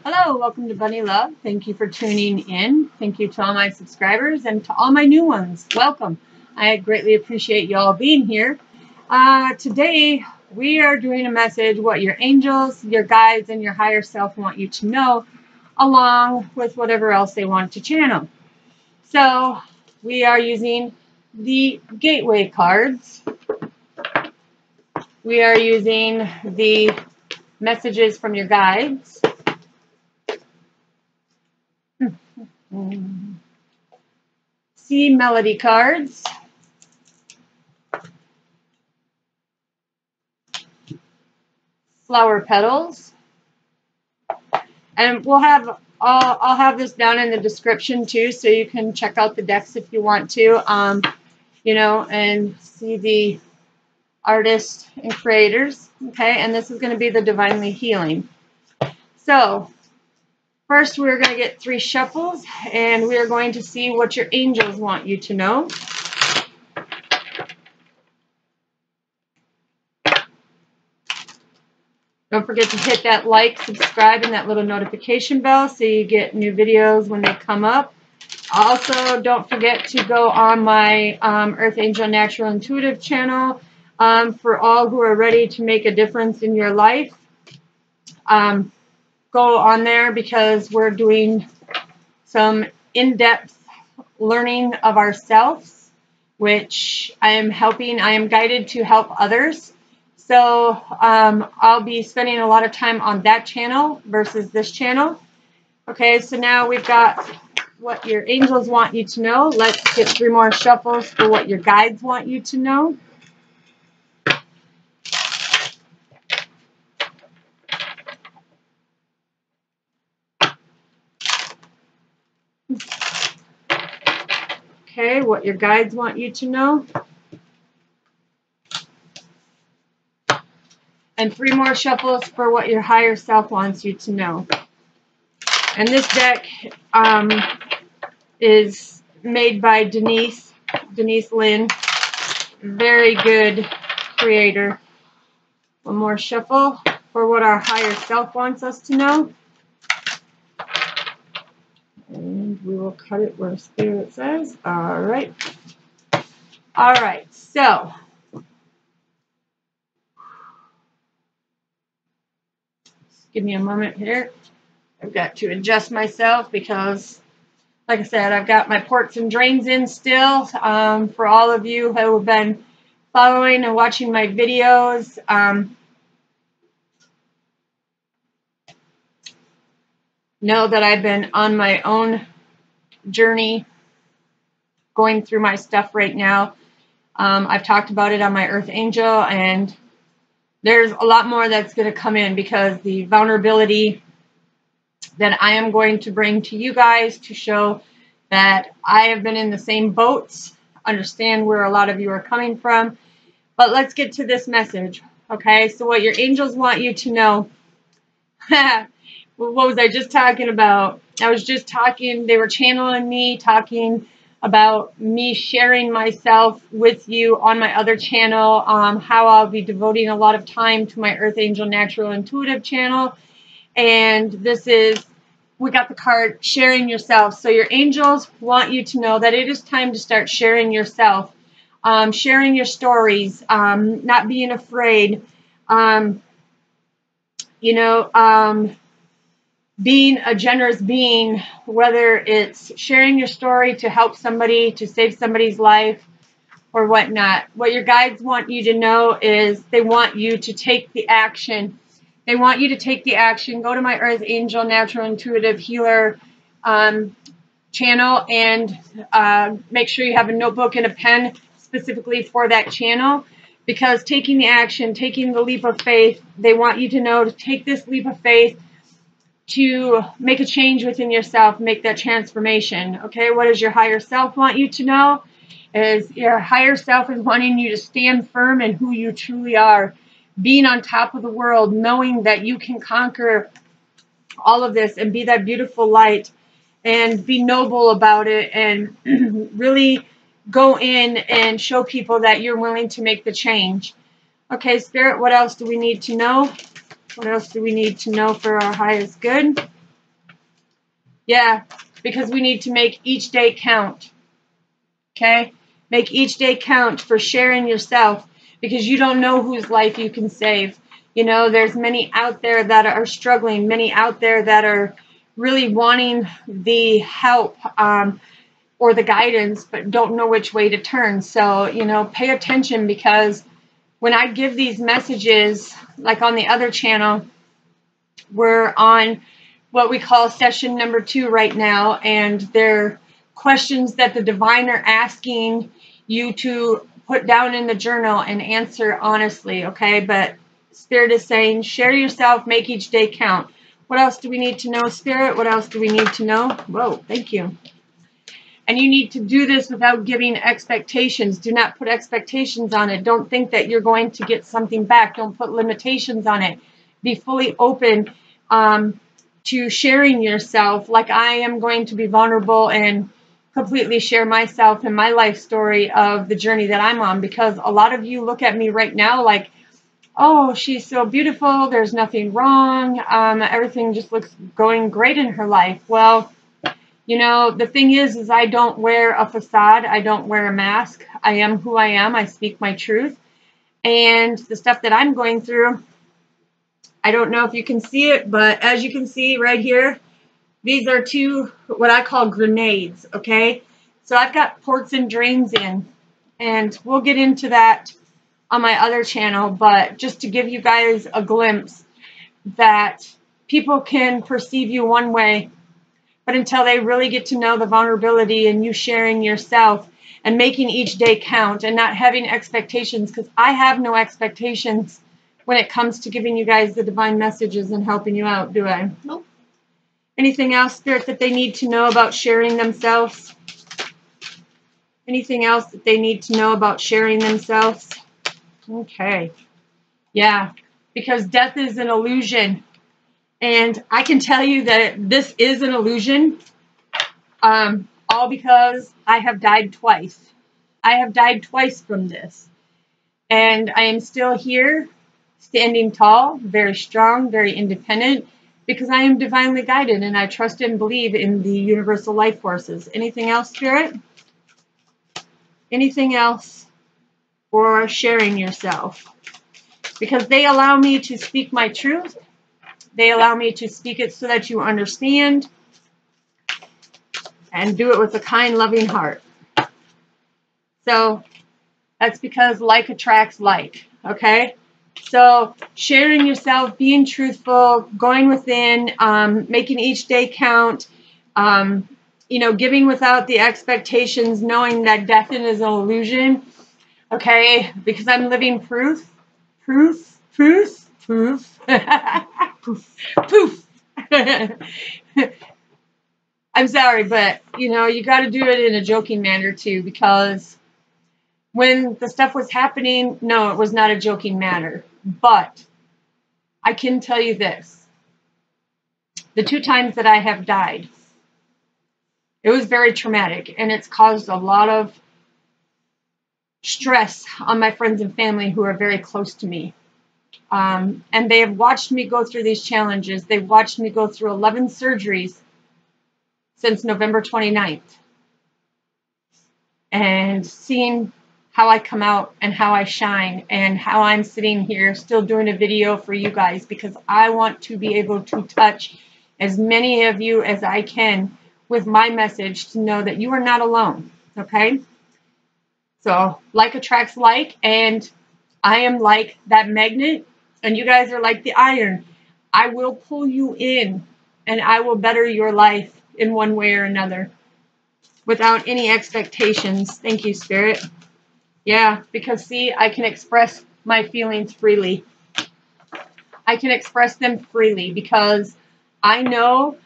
Hello, welcome to Bunny Love. Thank you for tuning in. Thank you to all my subscribers and to all my new ones. Welcome. I greatly appreciate you all being here. Today, we are doing a message, what your angels, your guides, and your higher self want you to know, along with whatever else they want to channel. So, we are using the gateway cards. We are using the messages from your guides. See melody cards. Flower petals. And we'll have I'll have this down in the description too, so you can check out the decks if you want to, and see the artists and creators. Okay, and this is going to be the divinely healing. So first, we're going to get 3 shuffles, and we are going to see what your angels want you to know. Don't forget to hit that like, subscribe, and that little notification bell so you get new videos when they come up. Also, don't forget to go on my Earth Angel Natural Intuitive channel for all who are ready to make a difference in your life. Go on there because we're doing some in-depth learning of ourselves, which I am guided to help others. So I'll be spending a lot of time on that channel versus this channel. Okay, so now we've got what your angels want you to know. Let's get 3 more shuffles for what your guides want you to know. Okay, what your guides want you to know. And 3 more shuffles for what your higher self wants you to know. And this deck is made by Denise Lynn. Very good creator. 1 more shuffle for what our higher self wants us to know. And we will cut it where Spirit says. All right. All right, so give me a moment here. I've got to adjust myself because, like I said, I've got my ports and drains in still. For all of you who have been following and watching my videos, know that I've been on my own journey going through my stuff right now. I've talked about it on my Earth Angel, and there's a lot more that's going to come in because the vulnerability that I am going to bring to you guys to show that I have been in the same boats, understand where a lot of you are coming from. But let's get to this message, okay? So what your angels want you to know. What was I just talking about? I was just talking, they were channeling me, talking about me sharing myself with you on my other channel, how I'll be devoting a lot of time to my Earth Angel Natural Intuitive channel. And this is, we got the card, sharing yourself. So your angels want you to know that it is time to start sharing yourself, sharing your stories, not being afraid, being a generous being, whether it's sharing your story to help somebody, to save somebody's life, or whatnot. What your guides want you to know is they want you to take the action. They want you to take the action. Go to my Earth Angel Natural Intuitive Healer channel and make sure you have a notebook and a pen specifically for that channel, because taking the action, taking the leap of faith, they want you to know to take this leap of faith to make a change within yourself, make that transformation. Okay, what does your higher self want you to know? Is your higher self is wanting you to stand firm in who you truly are, being on top of the world, knowing that you can conquer all of this and be that beautiful light and be noble about it, and really go in and show people that you're willing to make the change. Okay, Spirit, what else do we need to know? What else do we need to know for our highest good? Yeah, because we need to make each day count. Okay? Make each day count for sharing yourself, because you don't know whose life you can save. You know, there's many out there that are struggling, many out there that are really wanting the help or the guidance, but don't know which way to turn. So, you know, pay attention, because when I give these messages, like on the other channel, we're on what we call session number 2 right now, and they're questions that the divine are asking you to put down in the journal and answer honestly, okay? But Spirit is saying, share yourself, make each day count. What else do we need to know, Spirit? What else do we need to know? Whoa, thank you. And you need to do this without giving expectations. Do not put expectations on it. Don't think that you're going to get something back. Don't put limitations on it. Be fully open to sharing yourself. Like I am going to be vulnerable and completely share myself and my life story of the journey that I'm on, because a lot of you look at me right now like, oh, she's so beautiful, there's nothing wrong, everything just looks going great in her life. Well, you know, the thing is I don't wear a facade, I don't wear a mask. I am who I am, I speak my truth. And the stuff that I'm going through, I don't know if you can see it, but as you can see right here, these are 2 what I call grenades, okay? So I've got ports and drains in, and we'll get into that on my other channel, but just to give you guys a glimpse that people can perceive you one way, but until they really get to know the vulnerability and you sharing yourself and making each day count and not having expectations, because I have no expectations when it comes to giving you guys the divine messages and helping you out, do I? Nope. Anything else, Spirit, that they need to know about sharing themselves? Anything else that they need to know about sharing themselves? Okay. Yeah, because death is an illusion. And I can tell you that this is an illusion, all because I have died twice. I have died twice from this. And I am still here, standing tall, very strong, very independent, because I am divinely guided and I trust and believe in the universal life forces. Anything else, Spirit? Anything else for sharing yourself? Because they allow me to speak my truth. They allow me to speak it so that you understand and do it with a kind, loving heart. So that's because like attracts like, okay? So sharing yourself, being truthful, going within, making each day count, you know, giving without the expectations, knowing that death is an illusion, okay? Because I'm living proof. Poof. I'm sorry, but, you know, you got to do it in a joking manner, too, because when the stuff was happening, no, it was not a joking manner. But I can tell you this. The 2 times that I have died, it was very traumatic, and it's caused a lot of stress on my friends and family who are very close to me. And they have watched me go through these challenges. They've watched me go through 11 surgeries since November 29th. And seeing how I come out and how I shine and how I'm sitting here still doing a video for you guys, because I want to be able to touch as many of you as I can with my message to know that you are not alone, okay? So like attracts like, and I am like that magnet, and you guys are like the iron. I will pull you in, and I will better your life in one way or another without any expectations. Thank you, Spirit. Yeah, because see, I can express my feelings freely. I can express them freely because I know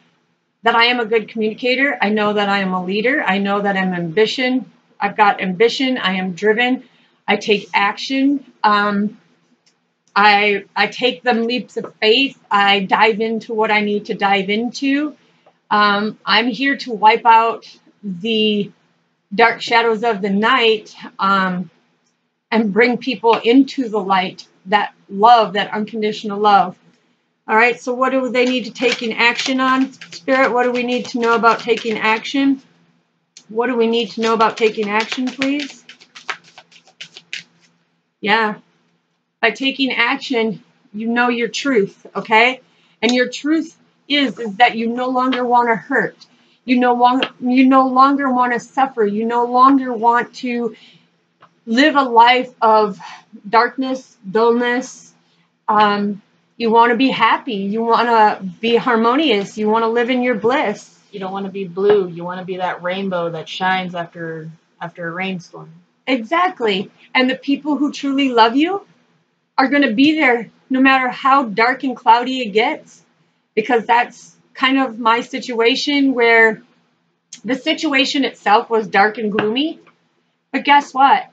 that I am a good communicator. I know that I am a leader. I know that I'm ambition. I've got ambition. I am driven. I take action. I take them leaps of faith. I dive into what I need to dive into. I'm here to wipe out the dark shadows of the night and bring people into the light, that love, that unconditional love. All right, so what do they need to take in action on, Spirit? What do we need to know about taking action? What do we need to know about taking action, please? Yeah. By taking action, you know your truth, okay? And your truth is that you no longer want to hurt. You no longer want to suffer. You no longer want to live a life of darkness, dullness. You want to be happy. You want to be harmonious. You want to live in your bliss. You don't want to be blue. You want to be that rainbow that shines after a rainstorm. Exactly. And the people who truly love you are going to be there no matter how dark and cloudy it gets. Because that's kind of my situation, where the situation itself was dark and gloomy. But guess what?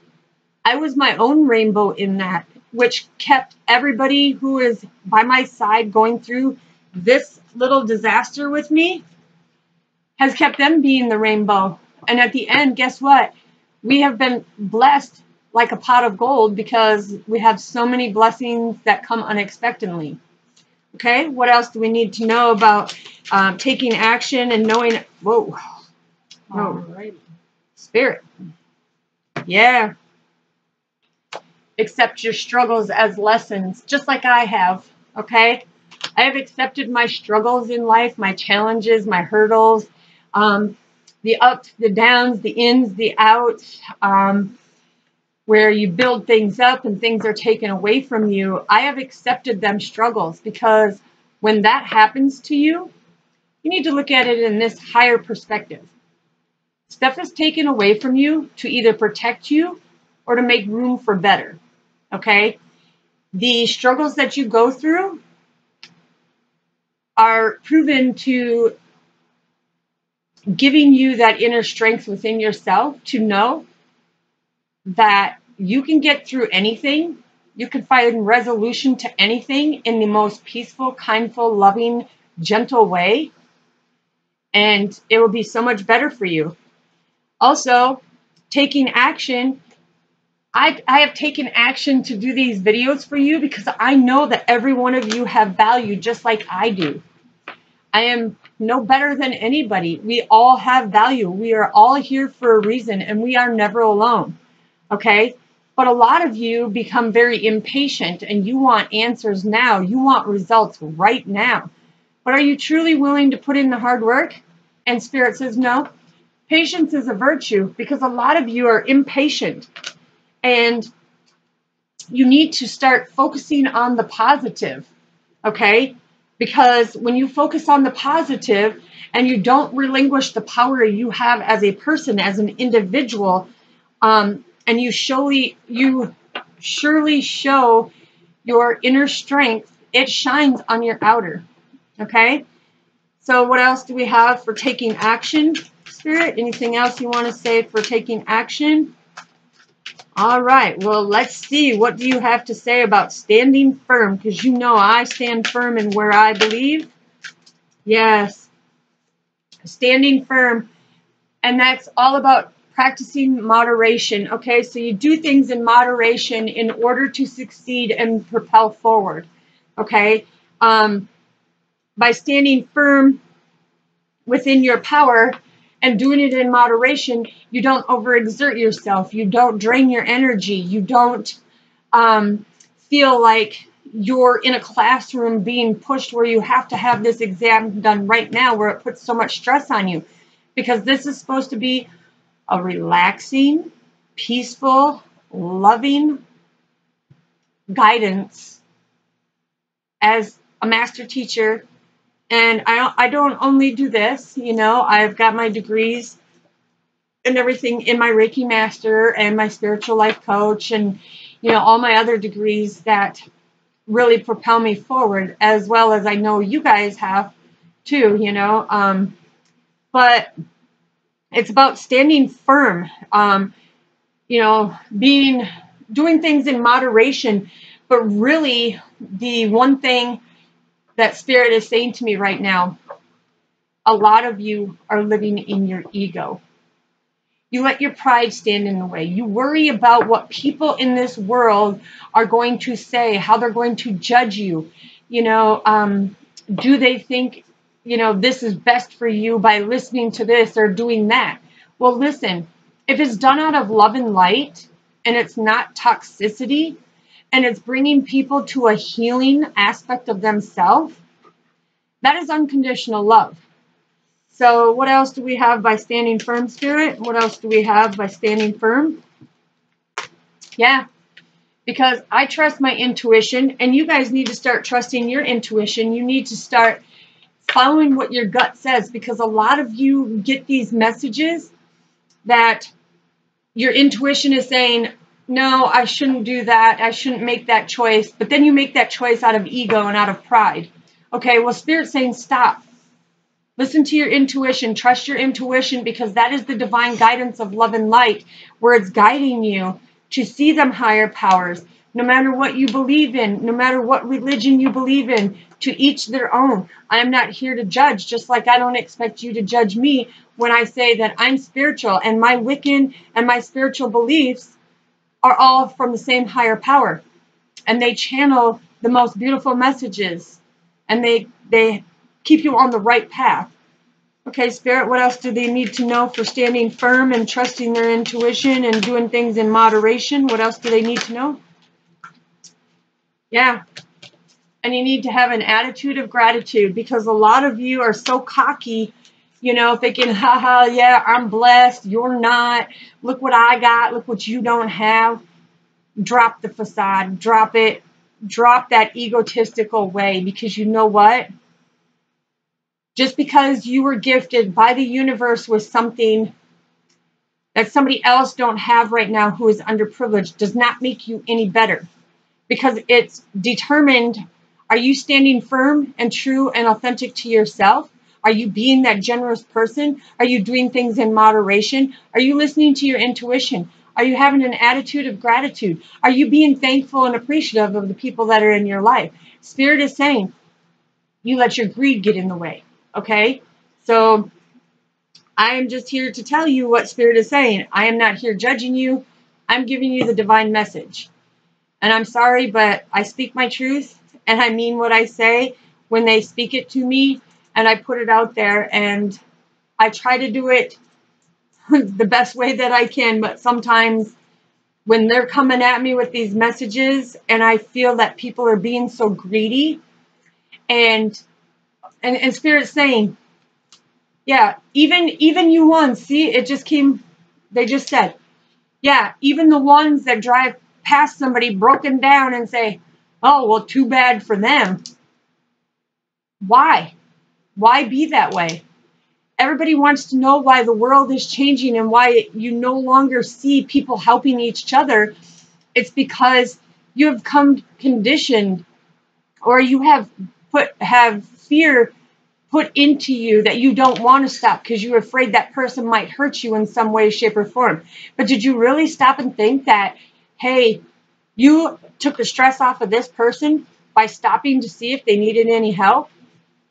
I was my own rainbow in that, which kept everybody who is by my side going through this little disaster with me, has kept them being the rainbow. And at the end, guess what? We have been blessed like a pot of gold because we have so many blessings that come unexpectedly. Okay, what else do we need to know about taking action and knowing? Whoa. Alrighty. Spirit. Yeah. Accept your struggles as lessons, just like I have. Okay, I have accepted my struggles in life, my challenges, my hurdles, the ups, the downs, the ins, the outs, where you build things up and things are taken away from you. I have accepted them struggles, because when that happens to you, you need to look at it in this higher perspective. Stuff is taken away from you to either protect you or to make room for better. Okay? The struggles that you go through are proven to giving you that inner strength within yourself to know that you can get through anything. You can find resolution to anything in the most peaceful, kindful, loving, gentle way. And it will be so much better for you. Also, taking action. I have taken action to do these videos for you because I know that every one of you have value just like I do. I am no better than anybody. We all have value. We are all here for a reason, and we are never alone. Okay? But a lot of you become very impatient and you want answers now. You want results right now. But are you truly willing to put in the hard work? And Spirit says no. Patience is a virtue, because a lot of you are impatient. And you need to start focusing on the positive, okay? Because when you focus on the positive and you don't relinquish the power you have as a person, as an individual, and you surely show your inner strength, it shines on your outer, okay? So what else do we have for taking action, Spirit? Anything else you want to say for taking action? All right, well, let's see. What do you have to say about standing firm? Because you know I stand firm in where I believe. Yes, standing firm. And that's all about practicing moderation. Okay, so you do things in moderation in order to succeed and propel forward. Okay, by standing firm within your power and doing it in moderation, you don't overexert yourself. You don't drain your energy. You don't feel like you're in a classroom being pushed where you have to have this exam done right now, where it puts so much stress on you. Because this is supposed to be a relaxing, peaceful, loving guidance as a master teacher. And I don't only do this, you know, I've got my degrees and everything in my Reiki master and my spiritual life coach and, you know, all my other degrees that really propel me forward, as well as I know you guys have too, you know. But it's about standing firm, you know, doing things in moderation. But really, the one thing that Spirit is saying to me right now, a lot of you are living in your ego. You let your pride stand in the way. You worry about what people in this world are going to say, how they're going to judge you. You know, do they think, you know, this is best for you by listening to this or doing that? Well, listen, if it's done out of love and light and it's not toxicity and it's bringing people to a healing aspect of themselves, that is unconditional love. So what else do we have by standing firm, Spirit? What else do we have by standing firm? Yeah, because I trust my intuition, and you guys need to start trusting your intuition. You need to start following what your gut says, because a lot of you get these messages that your intuition is saying, no, I shouldn't do that. I shouldn't make that choice. But then you make that choice out of ego and out of pride. Okay, well, Spirit's saying stop. Listen to your intuition. Trust your intuition, because that is the divine guidance of love and light, where it's guiding you to see them higher powers. No matter what you believe in, no matter what religion you believe in, to each their own. I am not here to judge, just like I don't expect you to judge me when I say that I'm spiritual, and my Wiccan and my spiritual beliefs are all from the same higher power. And they channel the most beautiful messages, and they keep you on the right path. Okay, Spirit, what else do they need to know for standing firm and trusting their intuition and doing things in moderation? What else do they need to know? Yeah. And you need to have an attitude of gratitude, because a lot of you are so cocky, you know, thinking, haha, yeah, I'm blessed, you're not. Look what I got, look what you don't have. Drop the facade, drop it, drop that egotistical way, because you know what? Just because you were gifted by the universe with something that somebody else don't have right now who is underprivileged does not make you any better, because it's determined. Are you standing firm and true and authentic to yourself? Are you being that generous person? Are you doing things in moderation? Are you listening to your intuition? Are you having an attitude of gratitude? Are you being thankful and appreciative of the people that are in your life? Spirit is saying, you let your greed get in the way. Okay? So I am just here to tell you what Spirit is saying. I am not here judging you. I'm giving you the divine message. And I'm sorry, but I speak my truth, and I mean what I say when they speak it to me, and I put it out there, and I try to do it the best way that I can. But sometimes when they're coming at me with these messages, and I feel that people are being so greedy, and Spirit's saying, yeah, even you ones, see, it just came, they just said, yeah, even the ones that drive past somebody broken down and say, oh, well, too bad for them. Why? Why be that way? Everybody wants to know why the world is changing and why you no longer see people helping each other. It's because you have come conditioned, or you have fear put into you that you don't want to stop because you're afraid that person might hurt you in some way, shape, or form. But did you really stop and think that, hey, you took the stress off of this person by stopping to see if they needed any help?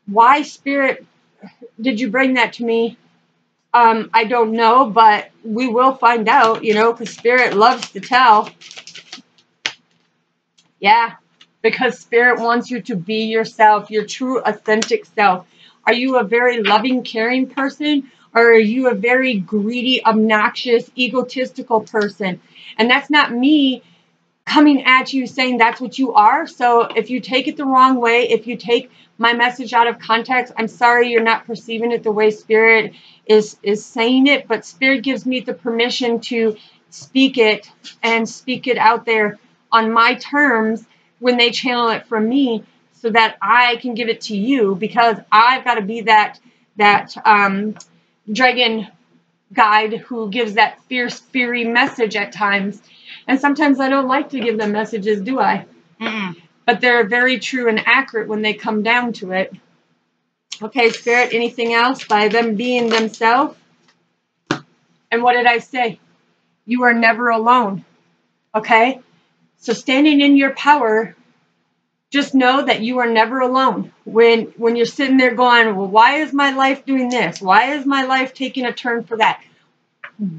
Why, Spirit, did you bring that to me? I don't know, but we will find out, you know, because Spirit loves to tell. Yeah, because Spirit wants you to be yourself, your true, authentic self. Are you a very loving, caring person, or are you a very greedy, obnoxious, egotistical person? And that's not me coming at you saying that's what you are. So if you take it the wrong way, if you take my message out of context, I'm sorry you're not perceiving it the way Spirit is saying it, but Spirit gives me the permission to speak it and speak it out there on my terms when they channel it from me, so that I can give it to you, because I've got to be that dragon guide who gives that fierce, fiery message at times. And sometimes I don't like to give them messages, do I? Mm-mm. But they're very true and accurate when they come down to it. Okay, Spirit, anything else by them being themselves? And what did I say? You are never alone. Okay? So standing in your power, just know that you are never alone. When you're sitting there going, well, why is my life doing this? Why is my life taking a turn for that?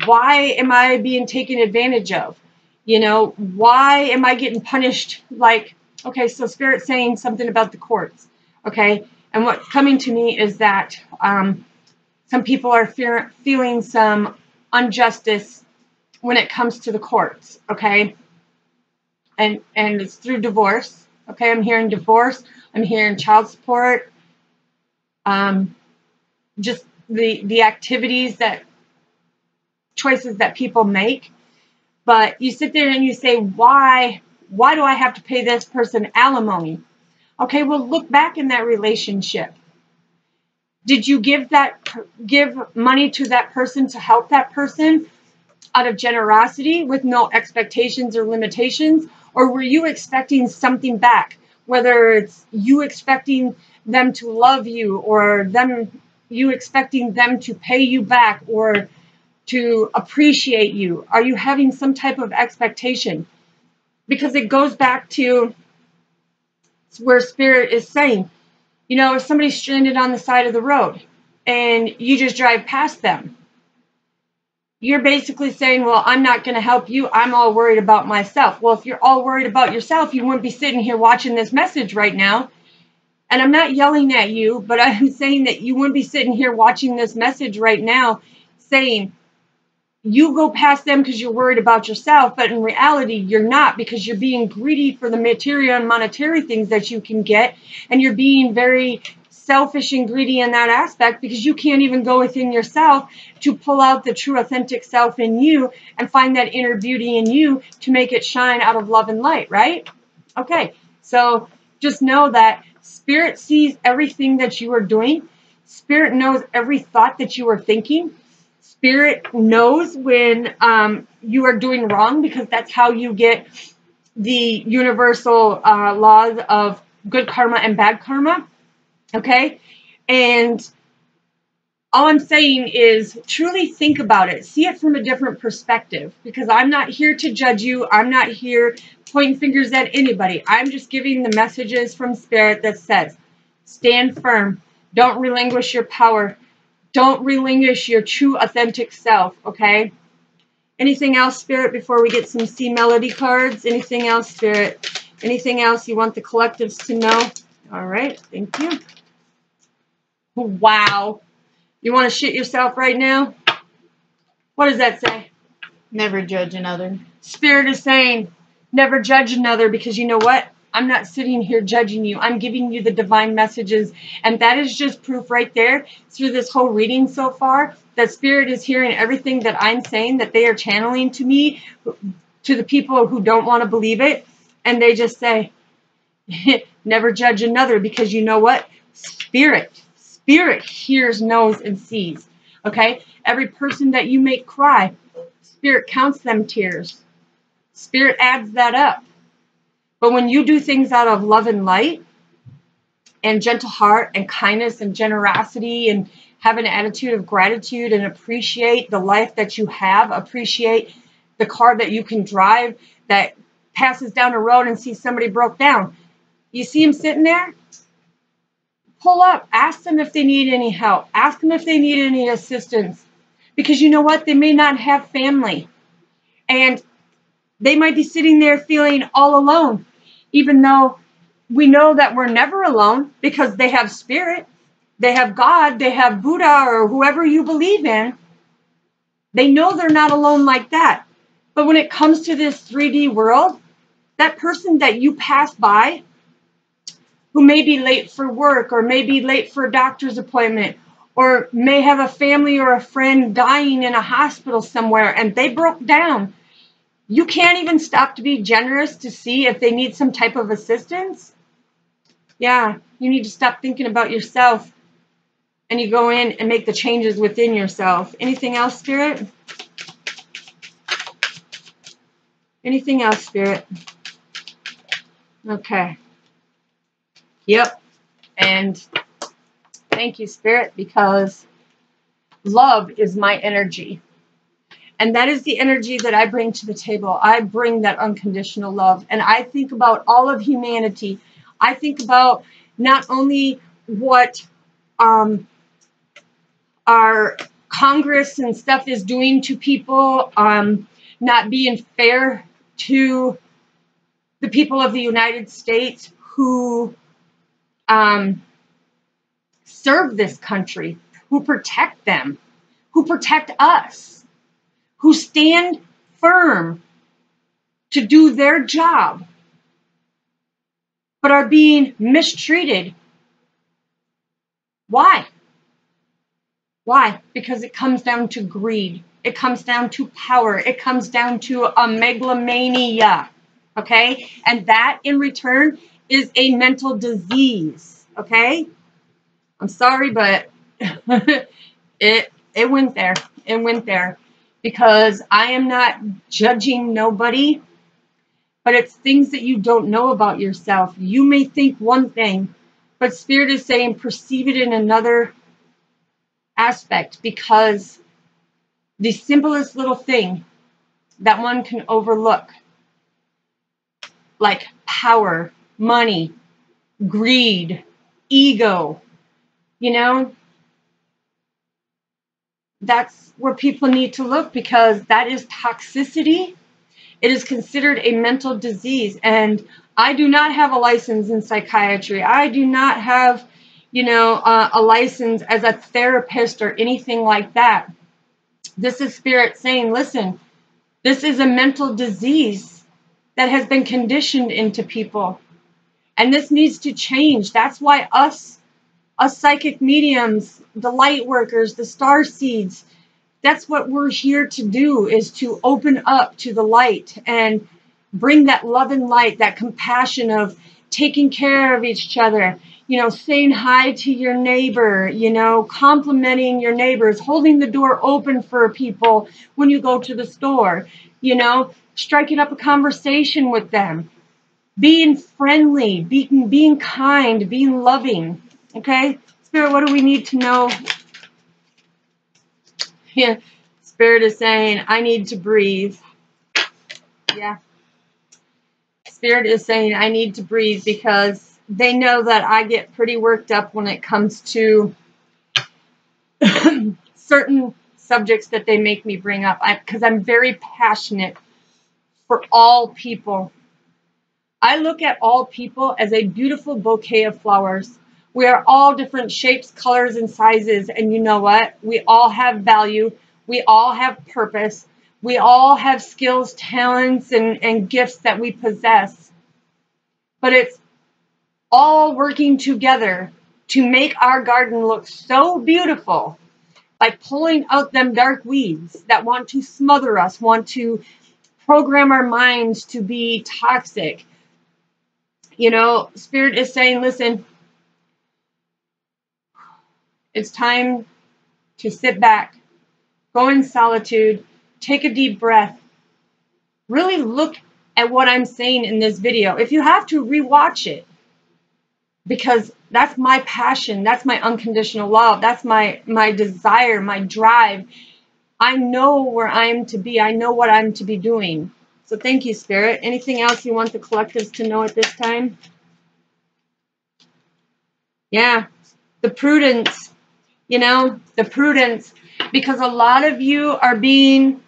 Why am I being taken advantage of? You know, why am I getting punished like Okay, so Spirit's saying something about the courts. Okay, and what's coming to me is that some people are feeling some injustice when it comes to the courts. Okay, and it's through divorce. Okay, I'm hearing divorce. I'm hearing child support. Just the activities choices that people make. But you sit there and you say, why do I have to pay this person alimony? Okay, well, look back in that relationship. Did you give money to that person to help that person out of generosity with no expectations or limitations? Or were you expecting something back? Whether it's you expecting them to love you, or you expecting them to pay you back, or to appreciate you. Are you having some type of expectation? Because it goes back to where Spirit is saying, you know, if somebody's stranded on the side of the road and you just drive past them, you're basically saying, well, I'm not going to help you. I'm all worried about myself. Well, if you're all worried about yourself, you wouldn't be sitting here watching this message right now. And I'm not yelling at you, but I'm saying that you wouldn't be sitting here watching this message right now saying, you go past them because you're worried about yourself, but in reality, you're not, because you're being greedy for the material and monetary things that you can get, and you're being very selfish and greedy in that aspect because you can't even go within yourself to pull out the true authentic self in you and find that inner beauty in you to make it shine out of love and light, right? Okay, so just know that Spirit sees everything that you are doing. Spirit knows every thought that you are thinking. Spirit knows when you are doing wrong, because that's how you get the universal laws of good karma and bad karma. Okay? And all I'm saying is truly think about it. See it from a different perspective, because I'm not here to judge you. I'm not here pointing fingers at anybody. I'm just giving the messages from Spirit that says, stand firm. Don't relinquish your power. Don't relinquish your true authentic self, okay? Anything else, Spirit, before we get some C Melody cards? Anything else, Spirit? Anything else you want the collectives to know? All right, thank you. Wow. You want to shit yourself right now? What does that say? Never judge another. Spirit is saying, never judge another, because you know what? I'm not sitting here judging you. I'm giving you the divine messages. And that is just proof right there through this whole reading so far that Spirit is hearing everything that I'm saying, that they are channeling to me, to the people who don't want to believe it. And they just say, never judge another, because you know what? Spirit hears, knows, and sees. Okay? Every person that you make cry, Spirit counts them tears. Spirit adds that up. But when you do things out of love and light and gentle heart and kindness and generosity, and have an attitude of gratitude and appreciate the life that you have, appreciate the car that you can drive that passes down a road and sees somebody broke down. You see them sitting there? Pull up. Ask them if they need any help. Ask them if they need any assistance. Because you know what? They may not have family. And they might be sitting there feeling all alone, even though we know that we're never alone, because they have Spirit, they have God, they have Buddha, or whoever you believe in. They know they're not alone like that. But when it comes to this 3D world, that person that you pass by, who may be late for work, or may be late for a doctor's appointment, or may have a family or a friend dying in a hospital somewhere and they broke down, you can't even stop to be generous to see if they need some type of assistance. Yeah, you need to stop thinking about yourself, and you go in and make the changes within yourself. Anything else, Spirit? Anything else, Spirit? Okay. Yep. And thank you, Spirit, because love is my energy. And that is the energy that I bring to the table. I bring that unconditional love. And I think about all of humanity. I think about not only what our Congress and stuff is doing to people, not being fair to the people of the United States who serve this country, who protect them, who protect us, who stand firm to do their job, but are being mistreated. Why? Why? Because it comes down to greed. It comes down to power. It comes down to a megalomania. Okay? And that in return is a mental disease. Okay? I'm sorry, but it went there. It went there. Because I am not judging nobody, but it's things that you don't know about yourself. You may think one thing, but Spirit is saying perceive it in another aspect, because the simplest little thing that one can overlook, like power, money, greed, ego, you know, that's where people need to look, because that is toxicity. It is considered a mental disease. And I do not have a license in psychiatry. I do not have, you know, a license as a therapist or anything like that. This is Spirit saying, listen, this is a mental disease that has been conditioned into people. And this needs to change. That's why us psychic mediums, the light workers, the star seeds, that's what we're here to do, is to open up to the light and bring that love and light, that compassion of taking care of each other, you know, saying hi to your neighbor, you know, complimenting your neighbors, holding the door open for people when you go to the store, you know, striking up a conversation with them, being friendly, being kind, being loving. Okay? Spirit, what do we need to know? Yeah. Spirit is saying, I need to breathe. Yeah. Spirit is saying, I need to breathe, because they know that I get pretty worked up when it comes to certain subjects that they make me bring up, because I'm very passionate for all people. I look at all people as a beautiful bouquet of flowers. We are all different shapes, colors, and sizes. And you know what? We all have value. We all have purpose. We all have skills, talents, and gifts that we possess. But it's all working together to make our garden look so beautiful by pulling out them dark weeds that want to smother us, want to program our minds to be toxic. You know, Spirit is saying, listen, it's time to sit back, go in solitude, take a deep breath, really look at what I'm saying in this video. If you have to, rewatch it, because that's my passion. That's my unconditional love. That's my desire, my drive. I know where I am to be. I know what I'm to be doing. So thank you, Spirit. Anything else you want the collectives to know at this time? Yeah, the prudence, you know, the prudence, because a lot of you are being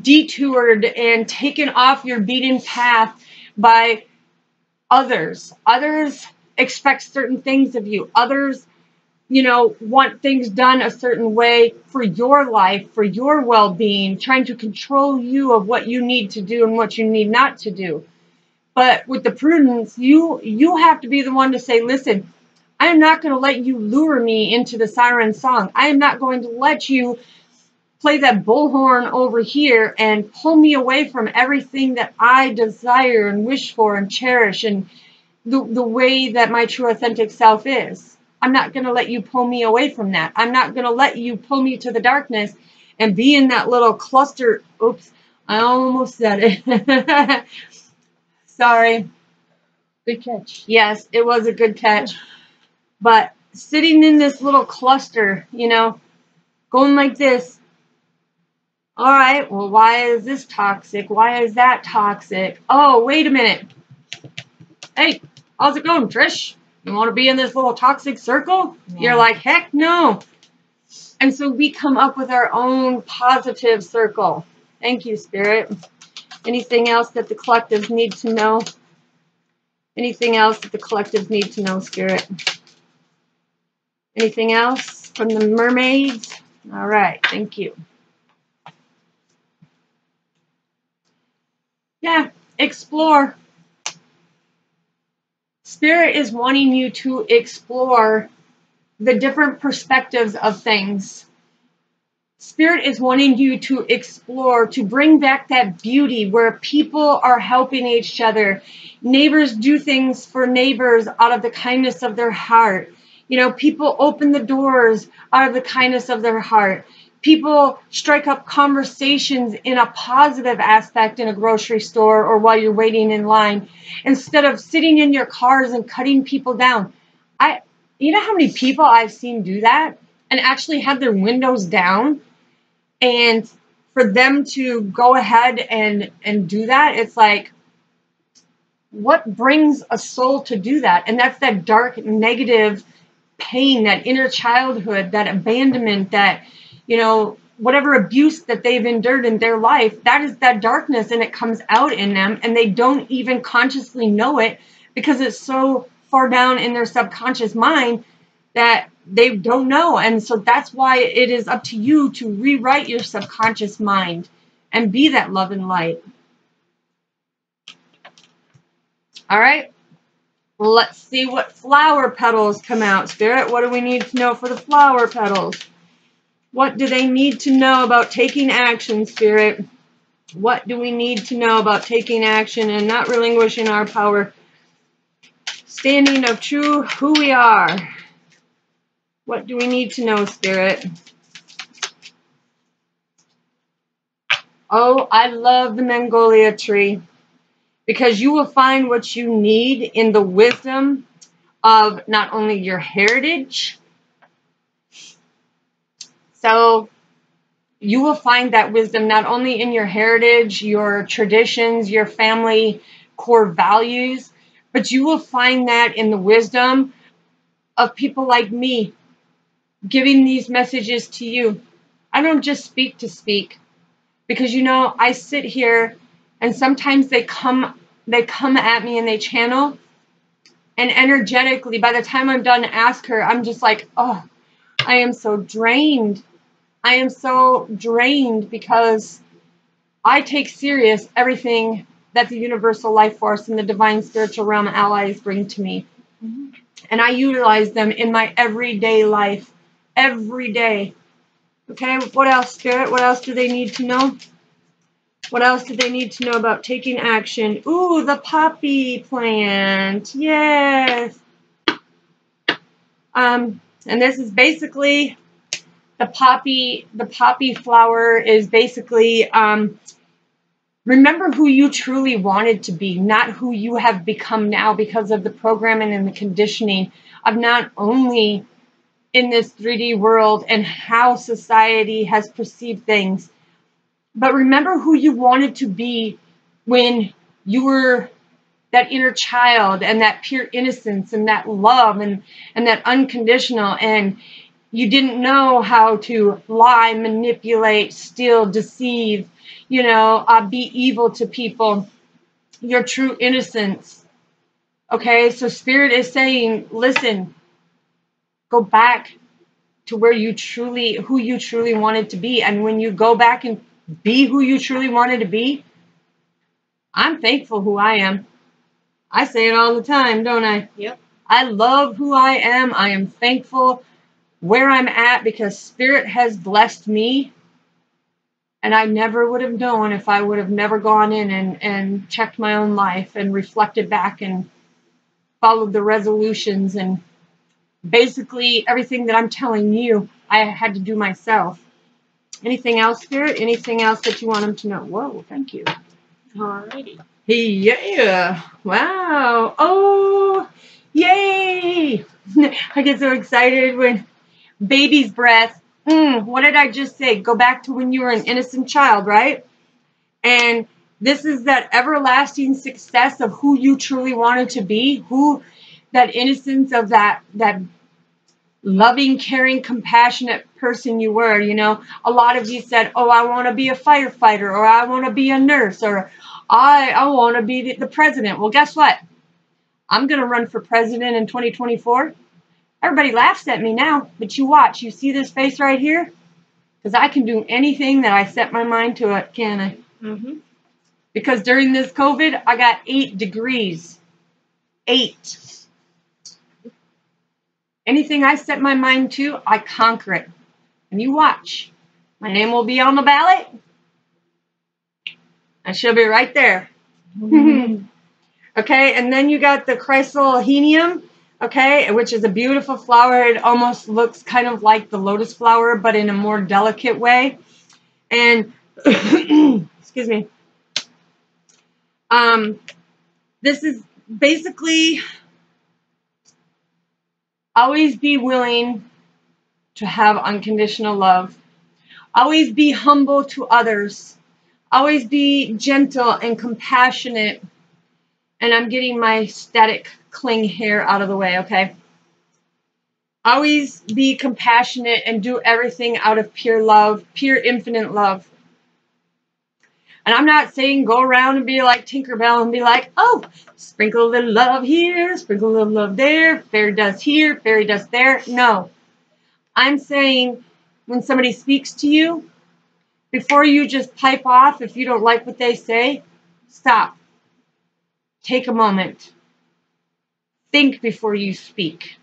detoured and taken off your beaten path by others. Others expect certain things of you. Others, you know, want things done a certain way for your life, for your well-being, trying to control you of what you need to do and what you need not to do. But with the prudence, you have to be the one to say, listen, I am not going to let you lure me into the siren song. I am not going to let you play that bullhorn over here and pull me away from everything that I desire and wish for and cherish, and the way that my true authentic self is. I'm not going to let you pull me away from that. I'm not going to let you pull me to the darkness and be in that little cluster. Oops, I almost said it. Sorry. Good catch. Yes, it was a good catch. But sitting in this little cluster, you know, going like this. All right, well, why is this toxic? Why is that toxic? Oh, wait a minute. Hey, how's it going, Trish? You want to be in this little toxic circle? Yeah. You're like, heck no. And so we come up with our own positive circle. Thank you, Spirit. Anything else that the collectives need to know? Anything else that the collectives need to know, Spirit? Anything else from the mermaids? All right, thank you. Yeah, explore. Spirit is wanting you to explore the different perspectives of things. Spirit is wanting you to explore, to bring back that beauty where people are helping each other. Neighbors do things for neighbors out of the kindness of their heart. You know, people open the doors out of the kindness of their heart. People strike up conversations in a positive aspect in a grocery store or while you're waiting in line, instead of sitting in your cars and cutting people down. You know how many people I've seen do that and actually have their windows down? And for them to go ahead and do that, it's like, what brings a soul to do that? And that's that dark, negative pain, that inner childhood, that abandonment, that, you know, whatever abuse that they've endured in their life, that is that darkness, and it comes out in them, and they don't even consciously know it because it's so far down in their subconscious mind that they don't know. And so that's why it is up to you to rewrite your subconscious mind and be that love and light. All right. Well, let's see what flower petals come out, Spirit. What do we need to know for the flower petals? What do they need to know about taking action, Spirit? What do we need to know about taking action and not relinquishing our power? Standing of true who we are. What do we need to know, Spirit? Oh, I love the Magnolia tree, because you will find what you need in the wisdom of not only your heritage. So you will find that wisdom not only in your heritage, your traditions, your family core values, but you will find that in the wisdom of people like me giving these messages to you. I don't just speak to speak, because, you know, I sit here and sometimes they come at me and they channel, and energetically, by the time I'm done ask her, I'm just like, oh, I am so drained. I am so drained, because I take serious everything that the universal life force and the divine spiritual realm allies bring to me. Mm-hmm. And I utilize them in my everyday life. Every day. Okay, what else, Spirit? What else do they need to know? What else do they need to know about taking action? Ooh, the poppy plant. Yes. And this is basically the poppy flower is basically remember who you truly wanted to be, not who you have become now because of the programming and the conditioning of not only in this 3D world and how society has perceived things, but remember who you wanted to be when you were that inner child and that pure innocence and that love and that unconditional, and you didn't know how to lie, manipulate, steal, deceive, you know, be evil to people, your true innocence. Okay, so Spirit is saying, listen, go back to who you truly wanted to be. And when you go back and be who you truly wanted to be, I'm thankful who I am. I say it all the time, don't I? Yep. I love who I am. I am thankful where I'm at, because Spirit has blessed me. And I never would have known if I would have never gone in and checked my own life and reflected back and followed the resolutions, and basically everything that I'm telling you, I had to do myself. Anything else, Spirit? Anything else that you want them to know? Whoa, thank you. Alrighty. Yeah. Wow. Oh, yay. I get so excited when baby's breath. What did I just say? Go back to when you were an innocent child, right? And this is that everlasting success of who you truly wanted to be, that innocence of that loving, caring, compassionate person you were. You know, a lot of you said, oh, I want to be a firefighter, or I want to be a nurse, or I want to be the president. Well, guess what? I'm going to run for president in 2024. Everybody laughs at me now, but you watch. You see this face right here? Because I can do anything that I set my mind to it, can I? Mm-hmm. Because during this COVID, I got 8 degrees. 8. Anything I set my mind to, I conquer it. And you watch. My name will be on the ballot. And she'll be right there. Mm-hmm. Okay, and then you got the chrysohelium, okay, which is a beautiful flower. It almost looks kind of like the lotus flower, but in a more delicate way. And, excuse me, this is basically always be willing to have unconditional love. Always be humble to others. Always be gentle and compassionate. And I'm getting my static cling hair out of the way, okay? Always be compassionate and do everything out of pure love, pure infinite love. And I'm not saying go around and be like Tinkerbell and be like, oh, sprinkle a little love here, sprinkle a little love there, fairy dust here, fairy dust there. No. I'm saying when somebody speaks to you, before you just pipe off, if you don't like what they say, stop. Take a moment. Think before you speak.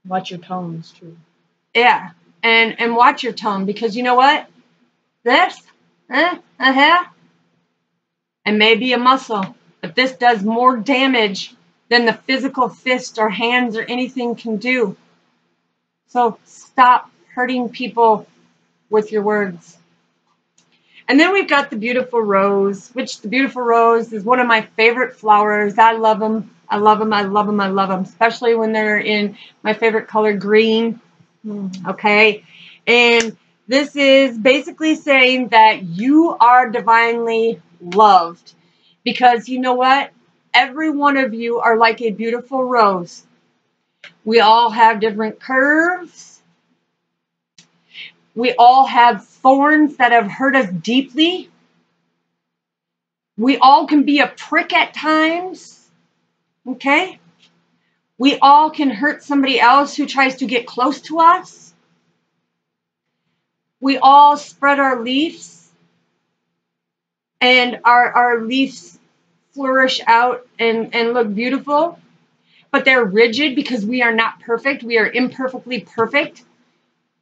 Watch your tones, too. Yeah. And watch your tone, because you know what? This, it may be a muscle, but this does more damage than the physical fist or hands or anything can do. So stop hurting people with your words. And then we've got the beautiful rose, which the beautiful rose is one of my favorite flowers. I love them. I love them. I love them. I love them, especially when they're in my favorite color, green. Okay. And this is basically saying that you are divinely loved, because you know what? Every one of you are like a beautiful rose. We all have different curves. We all have thorns that have hurt us deeply. We all can be a prick at times. Okay? We all can hurt somebody else who tries to get close to us. We all spread our leaves, and our leaves flourish out and look beautiful, but they're rigid because we are not perfect. We are imperfectly perfect.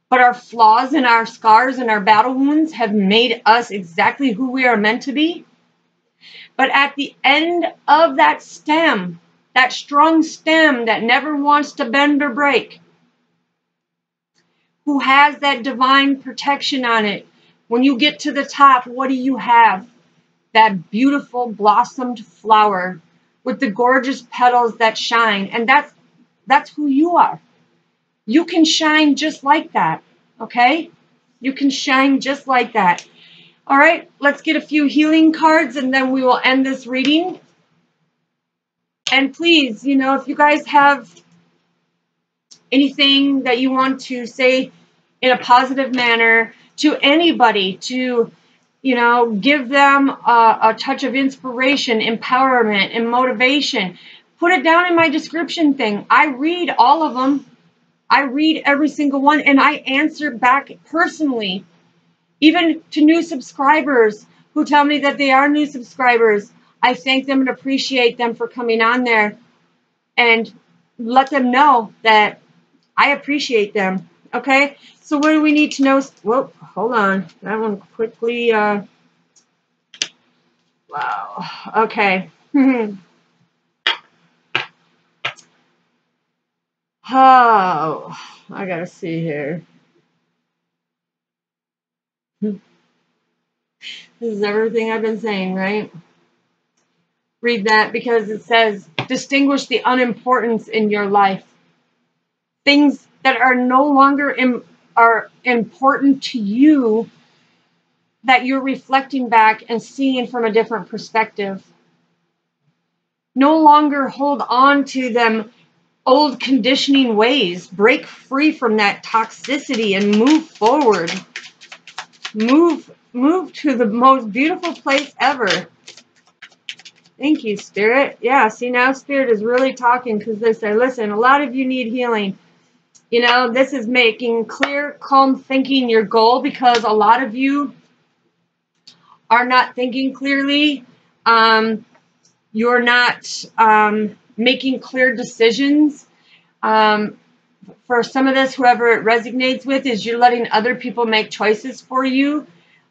But our flaws and our scars and our battle wounds have made us exactly who we are meant to be. But at the end of that stem, that strong stem that never wants to bend or break, who has that divine protection on it, when you get to the top, what do you have? That beautiful blossomed flower with the gorgeous petals that shine. And that's who you are. You can shine just like that, okay? You can shine just like that. All right, let's get a few healing cards, and then we will end this reading. And please, you know, if you guys have anything that you want to say in a positive manner to anybody, to, you know, give them a touch of inspiration, empowerment, and motivation, put it down in my description thing. I read all of them. I read every single one, and I answer back personally, even to new subscribers who tell me that they are new subscribers. I thank them and appreciate them for coming on there, and let them know that I appreciate them. Okay, so what do we need to know? Whoa, hold on. That one quickly. Wow. Okay. Oh, I gotta see here. This is everything I've been saying, right? Read that, because it says, distinguish the unimportance in your life. Things that are no longer are important to you, that you're reflecting back and seeing from a different perspective. No longer hold on to them old conditioning ways. Break free from that toxicity and move forward. Move to the most beautiful place ever. Thank you, Spirit. Yeah, see, now Spirit is really talking because they say, listen, a lot of you need healing. You know, this is making clear, calm thinking your goal, because a lot of you are not thinking clearly. You're not making clear decisions. For some of this, whoever it resonates with, is you're letting other people make choices for you.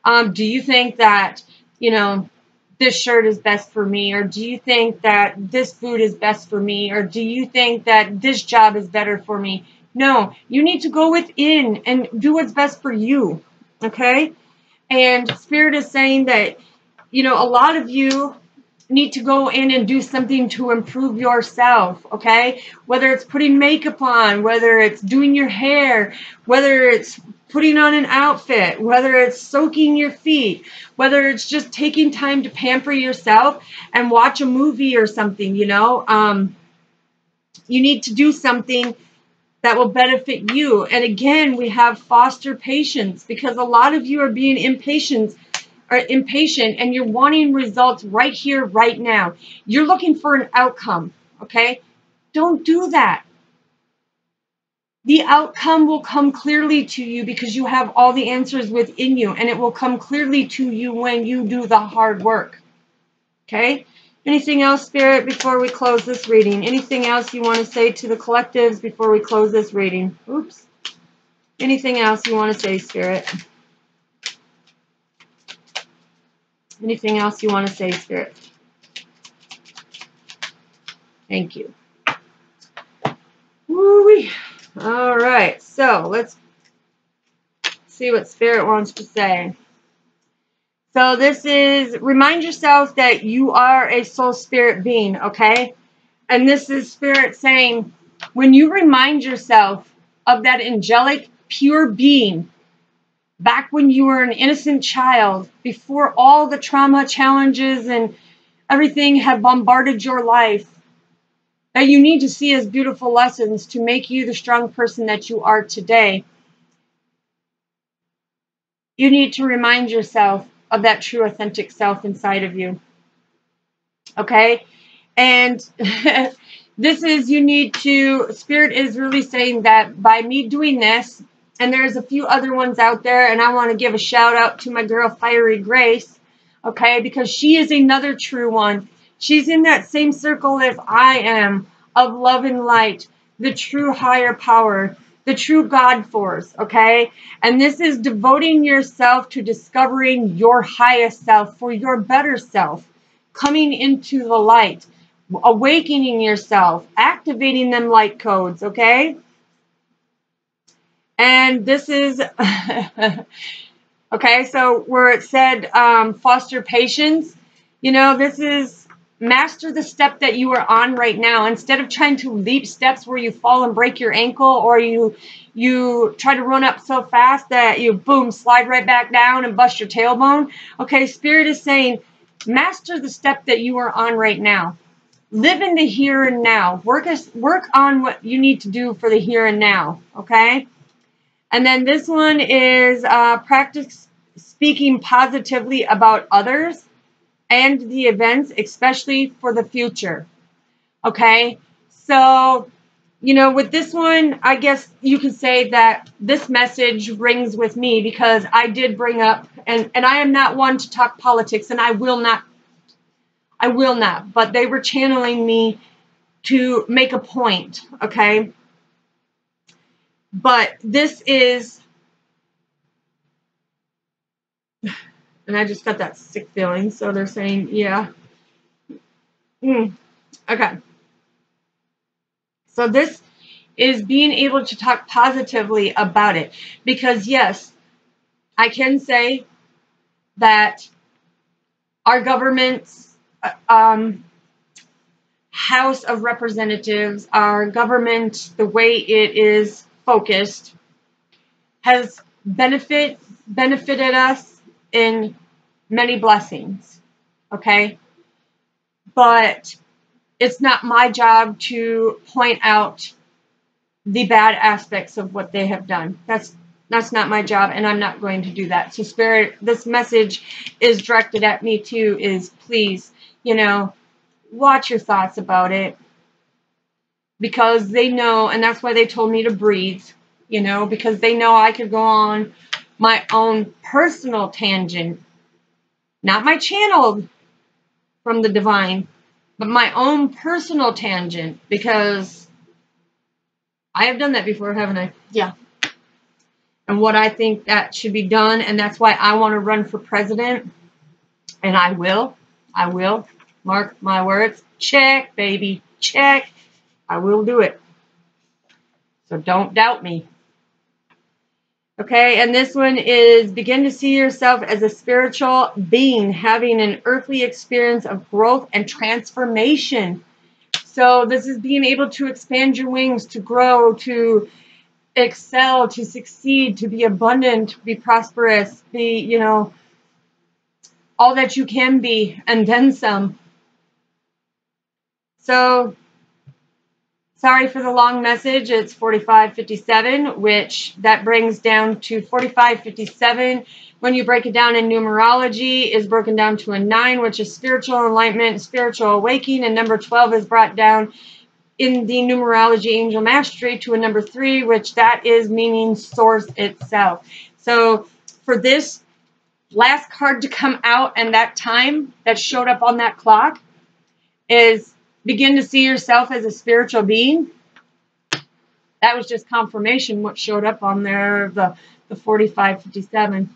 Do you think that, you know, this shirt is best for me? Or do you think that this food is best for me? Or do you think that this job is better for me? No, you need to go within and do what's best for you. Okay? And Spirit is saying that, you know, a lot of you need to go in and do something to improve yourself, okay? Whether it's putting makeup on, whether it's doing your hair, whether it's putting on an outfit, whether it's soaking your feet, whether it's just taking time to pamper yourself and watch a movie or something, you know? You need to do something that will benefit you. And again, we have foster patience, because a lot of you are being impatient, and you're wanting results right here, right now. You're looking for an outcome, okay? Don't do that. The outcome will come clearly to you because you have all the answers within you, and it will come clearly to you when you do the hard work, okay? Anything else, Spirit, before we close this reading? Anything else you want to say to the collectives before we close this reading? Oops. Anything else you want to say, Spirit? Anything else you want to say, Spirit? Thank you. Woo-wee. All right, so let's see what Spirit wants to say. So this is, remind yourself that you are a soul spirit being, okay? And this is Spirit saying, when you remind yourself of that angelic, pure being, back when you were an innocent child, before all the trauma, challenges, and everything had bombarded your life, that you need to see as beautiful lessons to make you the strong person that you are today. You need to remind yourself of that true, authentic self inside of you. Okay? And this is, you need to, Spirit is really saying that by me doing this, and there's a few other ones out there, and I want to give a shout out to my girl, Fiery Grace, okay? Because she is another true one. She's in that same circle as I am, of love and light, the true higher power, the true God force, okay? And this is devoting yourself to discovering your highest self, for your better self, coming into the light, awakening yourself, activating them light codes, okay? And this is, okay, so where it said foster patience, you know, this is master the step that you are on right now. Instead of trying to leap steps where you fall and break your ankle, or you try to run up so fast that you, boom, slide right back down and bust your tailbone. Okay, Spirit is saying, master the step that you are on right now. Live in the here and now. Work on what you need to do for the here and now, okay? And then this one is practice speaking positively about others and the events, especially for the future, okay? So, you know, with this one, I guess you could say that this message rings with me, because I did bring up, and I am not one to talk politics, and I will not, but they were channeling me to make a point, okay? But this is, and I just got that sick feeling, so they're saying, yeah. Okay. So this is being able to talk positively about it, because yes, I can say that our government's House of Representatives, our government, the way it is focused, has benefited us in many blessings, okay? But it's not my job to point out the bad aspects of what they have done. That's not my job, and I'm not going to do that. So Spirit, this message is directed at me too, is please, you know, watch your thoughts about it, because they know, and that's why they told me to breathe, you know, because they know I could go on my own personal tangent, not my channel from the divine, but my own personal tangent, because I have done that before, haven't I? Yeah. And what I think that should be done, and that's why I want to run for president, and I will, mark my words, check, baby, check, I will do it. So don't doubt me. Okay, and this one is begin to see yourself as a spiritual being having an earthly experience of growth and transformation. So this is being able to expand your wings, to grow, to excel, to succeed, to be abundant, to be prosperous, be, you know, all that you can be, and then some. So, sorry for the long message. It's 4557, which that brings down to 4557. When you break it down in numerology, is broken down to a 9, which is spiritual enlightenment, spiritual awakening, and number 12 is brought down in the numerology angel mastery to a number 3, which that is meaning source itself. So for this last card to come out and that time that showed up on that clock is begin to see yourself as a spiritual being. That was just confirmation what showed up on there, the 4557.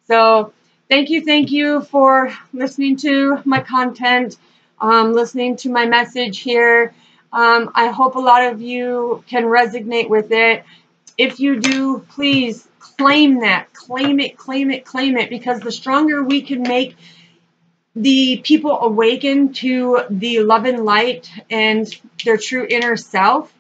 So thank you for listening to my content, listening to my message here. I hope a lot of you can resonate with it. If you do, please claim that. Claim it, claim it, claim it, because the stronger we can make the people awaken to the love and light and their true inner self,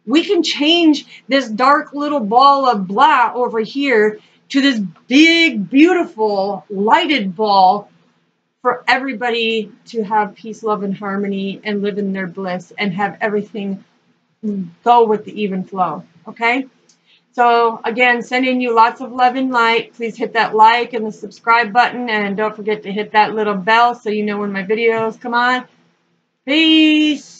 we can change this dark little ball of blah over here to this big, beautiful, lighted ball for everybody to have peace, love, and harmony and live in their bliss and have everything go with the even flow. Okay? So, again, sending you lots of love and light. Please hit that like and the subscribe button. And don't forget to hit that little bell so you know when my videos come on. Peace.